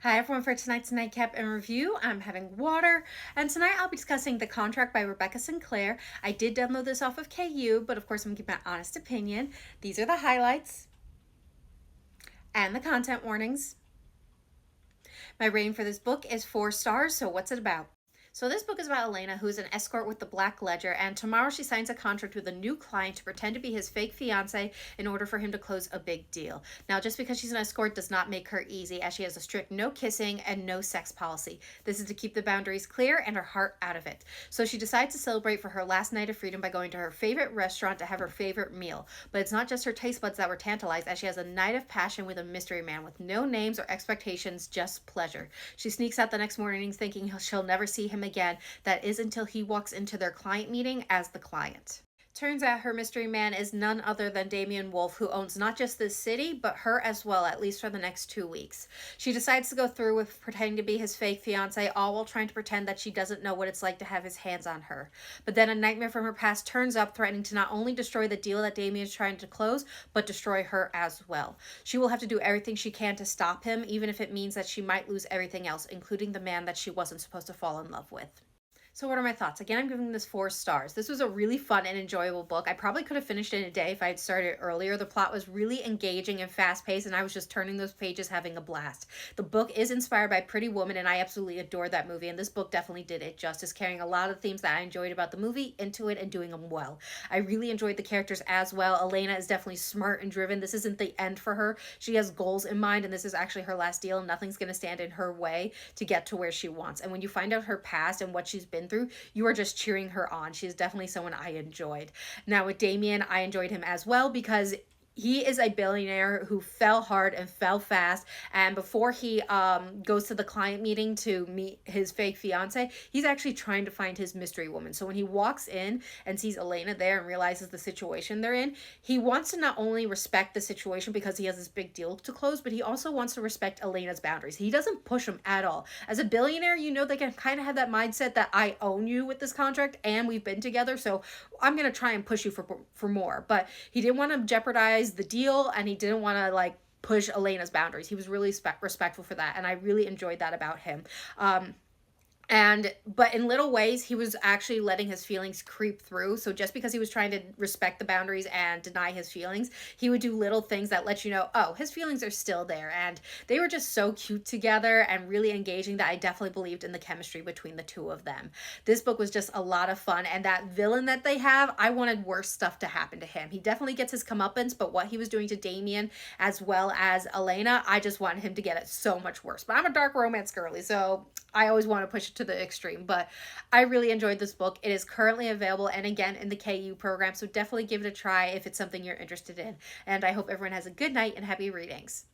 Hi everyone, for tonight's Nightcap and review, I'm having water, and tonight I'll be discussing The Contract by Rebekah Sinclair. I did download this off of KU, but of course I'm giving my honest opinion. These are the highlights and the content warnings. My rating for this book is 4 stars, so what's it about? So this book is about Elena, who is an escort with the Black Ledger, and tomorrow she signs a contract with a new client to pretend to be his fake fiance in order for him to close a big deal. Now, just because she's an escort does not make her easy, as she has a strict no kissing and no sex policy. This is to keep the boundaries clear and her heart out of it. So she decides to celebrate for her last night of freedom by going to her favorite restaurant to have her favorite meal. But it's not just her taste buds that were tantalized, as she has a night of passion with a mystery man with no names or expectations, just pleasure. She sneaks out the next morning thinking she'll never see him again. That is until he walks into their client meeting as the client. Turns out her mystery man is none other than Damien Wolfe, who owns not just this city, but her as well, at least for the next 2 weeks. She decides to go through with pretending to be his fake fiance, all while trying to pretend that she doesn't know what it's like to have his hands on her. But then a nightmare from her past turns up, threatening to not only destroy the deal that Damien is trying to close, but destroy her as well. She will have to do everything she can to stop him, even if it means that she might lose everything else, including the man that she wasn't supposed to fall in love with. So what are my thoughts? Again, I'm giving this 4 stars. This was a really fun and enjoyable book. I probably could have finished it in a day if I had started earlier. The plot was really engaging and fast-paced, and I was just turning those pages having a blast. The book is inspired by Pretty Woman, and I absolutely adored that movie, and this book definitely did it justice, carrying a lot of the themes that I enjoyed about the movie into it and doing them well. I really enjoyed the characters as well. Elena is definitely smart and driven. This isn't the end for her. She has goals in mind, and this is actually her last deal, and nothing's going to stand in her way to get to where she wants. And when you find out her past and what she's been through, you are just cheering her on. She's definitely someone I enjoyed. Now with Damien, I enjoyed him as well because he is a billionaire who fell hard and fell fast, and before he goes to the client meeting to meet his fake fiance, he's actually trying to find his mystery woman. So when he walks in and sees Elena there and realizes the situation they're in, he wants to not only respect the situation because he has this big deal to close, but he also wants to respect Elena's boundaries. He doesn't push him at all. As a billionaire, you know, they can kind of have that mindset that I own you with this contract and we've been together, so I'm going to try and push you for more. But he didn't want to jeopardize the deal, and he didn't want to like push Elena's boundaries. He was really respectful for that, and I really enjoyed that about him. But in little ways, he was actually letting his feelings creep through. So just because he was trying to respect the boundaries and deny his feelings, he would do little things that let you know, oh, his feelings are still there. And they were just so cute together and really engaging that I definitely believed in the chemistry between the two of them. This book was just a lot of fun, and that villain that they have, I wanted worse stuff to happen to him. He definitely gets his comeuppance, but what he was doing to Damien as well as Elena, I just wanted him to get it so much worse. But I'm a dark romance girly, so I always want to push it to the extreme, but I really enjoyed this book. It is currently available, and again, in the KU program, so definitely give it a try if it's something you're interested in. And I hope everyone has a good night and happy readings.